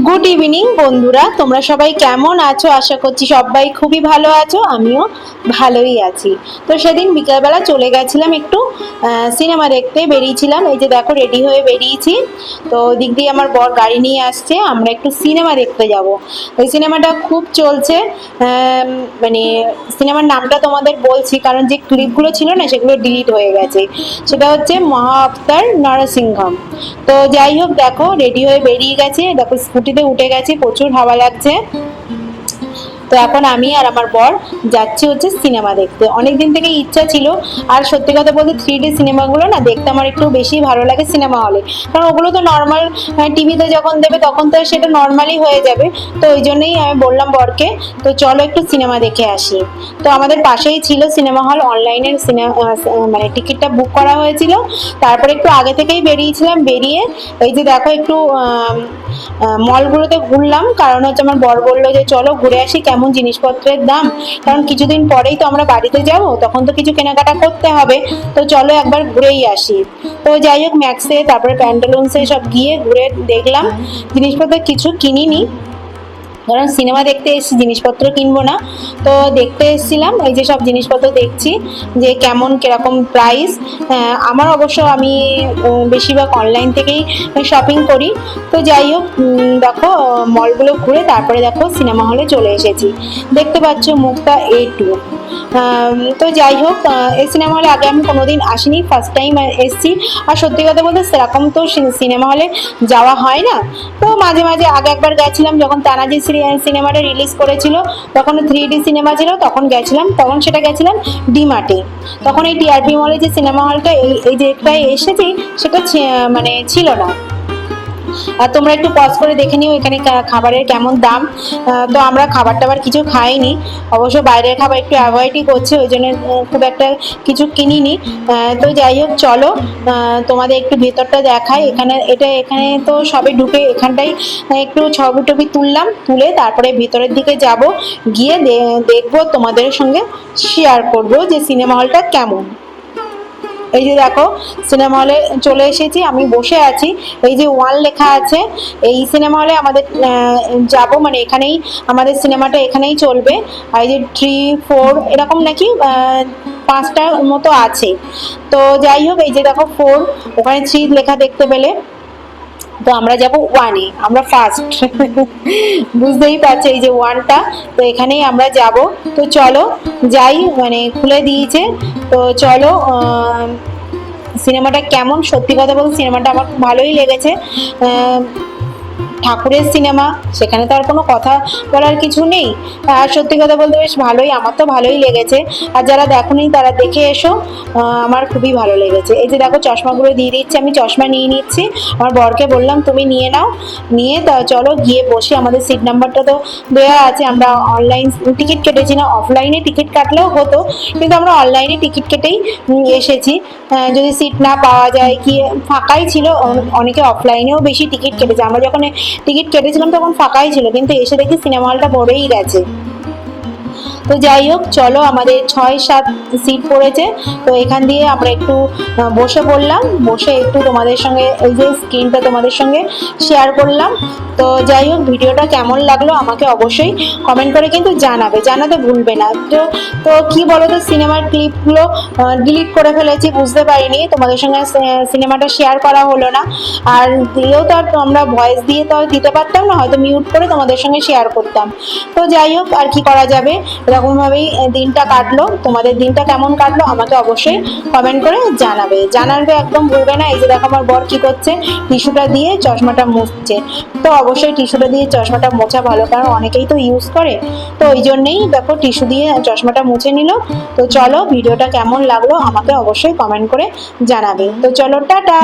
Good evening বন্ধুরা, তোমরা সবাই কেমন আছো? আশা করছি সবাই খুবই ভালো আছো, আমিও ভালোই আছি। তো সেদিন বিকালবেলা চলে গেছিলাম একটু সিনেমা দেখতে বেরিয়েছিলাম। এই যে দেখো রেডি হয়ে বেরিয়েছি। তো দিক দিয়ে আমার বর গাড়ি নিয়ে আসছে, আমরা একটু সিনেমা দেখতে যাব। ওই সিনেমাটা খুব চলছে। মানে সিনেমার নামটা তোমাদের বলছি, কারণ যে ক্লিপগুলো ছিল না সেগুলো ডিলিট হয়ে গেছে। সেটা হচ্ছে মহা অবতার নরসিংহম। তো যাই হোক, দেখো রেডি হয়ে বেরিয়ে গেছে, দেখো স্কুটিতে উঠে গেছে, প্রচুর হাওয়া লাগছে। তো এখন আমি আর আমার বর যাচ্ছি হচ্ছে সিনেমা দেখতে। অনেকদিন থেকে ইচ্ছা ছিল। আর সত্যি কথা বলতে 3D সিনেমাগুলো না দেখতে আমার একটু বেশি ভালো লাগে সিনেমা হলে, কারণ ওগুলো তো নর্মাল টিভিতে যখন দেবে তখন তো সেটা নর্মালি হয়ে যাবে। তো ওই জন্যই আমি বললাম বরকে, তো চলো একটু সিনেমা দেখে আসি। তো আমাদের পাশেই ছিল সিনেমা হল, অনলাইনের সিনেমা মানে টিকিটটা বুক করা হয়েছিল। তারপরে একটু আগে থেকেই বেরিয়েছিলাম, বেরিয়ে এই যে দেখো একটু মলগুলোতে ঘুরলাম, কারণ হচ্ছে আমার বর বললো যে চলো ঘুরে আসি কেমন জিনিসপত্রের দাম, কারণ কিছুদিন পরেই তো আমরা বাড়িতে যাব, তখন তো কিছু কেনাকাটা করতে হবে। তো চলো একবার ঘুরেই আসি। তো যাই হোক, ম্যাক্সে তারপরে প্যান্টালুন্সে সব গিয়ে ঘুরে দেখলাম, জিনিসপত্র কিছু কিনিনি, কারণ সিনেমা দেখতে এসেছি, জিনিসপত্র কিনবো না। তো দেখতে এসেছিলাম, এই যে সব জিনিসপত্র দেখছি যে কেমন কিরকম প্রাইস। আমার অবশ্য আমি বেশিরভাগ অনলাইন থেকেই শপিং করি। তো যাই হোক, দেখো মলগুলো ঘুরে তারপরে দেখো সিনেমা হলে চলে এসেছি। দেখতে পাচ্ছ মুক্তা A2। তো যাই হোক, এই সিনেমা হলে আগে আমি কোনোদিন আসিনি, ফার্স্ট টাইম এসেছি। আর সত্যি কথা বলতে সেরকম তো সিনেমা হলে যাওয়া হয় না। তো মাঝে মাঝে আগে একবার গেছিলাম যখন তানাজি সিনেমাটা রিলিজ করেছিল, তখন 3D সিনেমা ছিল, তখন গেছিলাম, তখন সেটা গেছিলাম ডিমার্টে। তখন এই টিআরপি মলে যে সিনেমা হলটা এই যে একটাই এসেছি, সেটা মানে ছিল না। আর তোমরা একটু পজ করে দেখে নিও এখানে খাবারের কেমন দাম। তো আমরা খাবার টাবার কিছু খাইনি, অবশ্য বাইরের খাবার একটু অ্যাভয়েডই করছি, ওই জন্য খুব একটা কিছু কিনিনি। তো যাই হোক, চলো তোমাদের একটু ভেতরটা দেখাই। এখানে তো সবে ঢুকে এখানটাই একটু ছবি টবি তুললাম, তুলে তারপরে ভেতরের দিকে যাব, গিয়ে দেখবো, তোমাদের সঙ্গে শেয়ার করবো যে সিনেমা হলটা কেমন। এই যে দেখো সিনেমা হলে চলে এসেছি, আমি বসে আছি, এই যে ওয়ান লেখা আছে। এই সিনেমা হলে আমাদের যাব, মানে এখানেই আমাদের সিনেমাটা এখানেই চলবে। আর এই যে 3, 4 এরকম নাকি 5টার মতো আছে। তো যাই হোক, এই যে দেখো 4, ওখানে 3 লেখা দেখতে পেলে। তো আমরা যাব ওয়ানে, আমরা ফার্স্ট বুঝতেই পারছো, এই যে ওয়ানটা, তো এখানেই আমরা যাব। তো চলো যাই, মানে খুলে দিয়েছে। তো চলো সিনেমাটা কেমন, সত্যি কথা বলতে সিনেমাটা আমার ভালোই লেগেছে। ঠাকুরের সিনেমা, সেখানে তো আর কোনো কথা বলার কিছু নেই। আর সত্যি কথা বলতে বেশ ভালোই, আমার তো ভালোই লেগেছে। আর যারা দেখোনি তারা দেখে এসো, আমার খুবই ভালো লেগেছে। এই যে দেখো চশমাগুলো দিয়ে দিচ্ছে, আমি চশমা নিয়ে নিচ্ছি। আমার বরকে বললাম তুমি নিয়ে নাও, নিয়ে তা চলো গিয়ে বসে। আমাদের সিট নাম্বারটা তো দেওয়া আছে, আমরা অনলাইন টিকিট কেটেছি না, অফলাইনে টিকিট কাটলেও হতো, কিন্তু আমরা অনলাইনে টিকিট কেটেই এসেছি। যদি সিট না পাওয়া যায়, কি ফাঁকাই ছিল, অনেকে অফলাইনেও বেশি টিকিট কেটেছে। আমরা যখন টিকিট কেটেছিলাম তখন ফাঁকাই ছিল, কিন্তু এসে দেখি সিনেমা হলটা ভরেই গেছে। তো যাই হোক, চলো আমাদের 6-7 সিট পড়েছে। তো এখান দিয়ে আমরা একটু বসে পড়লাম, বসে একটু তোমাদের সঙ্গে এই যে স্ক্রিনটা তোমাদের সঙ্গে শেয়ার করলাম। তো যাই হোক, ভিডিওটা কেমন লাগলো আমাকে অবশ্যই কমেন্ট করে কিন্তু জানাতে ভুলবে না। তো কি বলো তো, সিনেমার ক্লিপগুলো ডিলিট করে ফেলেছি, বুঝতে পারিনি, তোমাদের সঙ্গে সিনেমাটা শেয়ার করা হলো না। আর দিয়েও তো আর আমরা ভয়েস দিয়ে তো দিতে পারতাম না, হয়তো মিউট করে তোমাদের সঙ্গে শেয়ার করতাম। তো যাই হোক, আর কি করা যাবে, এরকম ভাবেই দিনটা কাটলো। তোমাদের দিনটা কেমন কাটলো আমাকে অবশ্যই কমেন্ট করে জানাবে একদম ভুলবে না। এই যে দেখো আমার বর কি করছে, টিস্যুটা দিয়ে চশমাটা মুছছে। তো অবশ্যই টিস্যুটা দিয়ে চশমাটা মোছা ভালো, কারণ অনেকেই তো ইউজ করে। তো ওই জন্যই দেখো টিস্যু দিয়ে চশমাটা মুছে নিল। তো চলো, ভিডিওটা কেমন লাগলো আমাকে অবশ্যই কমেন্ট করে জানাবে। তো চলো, টাটা।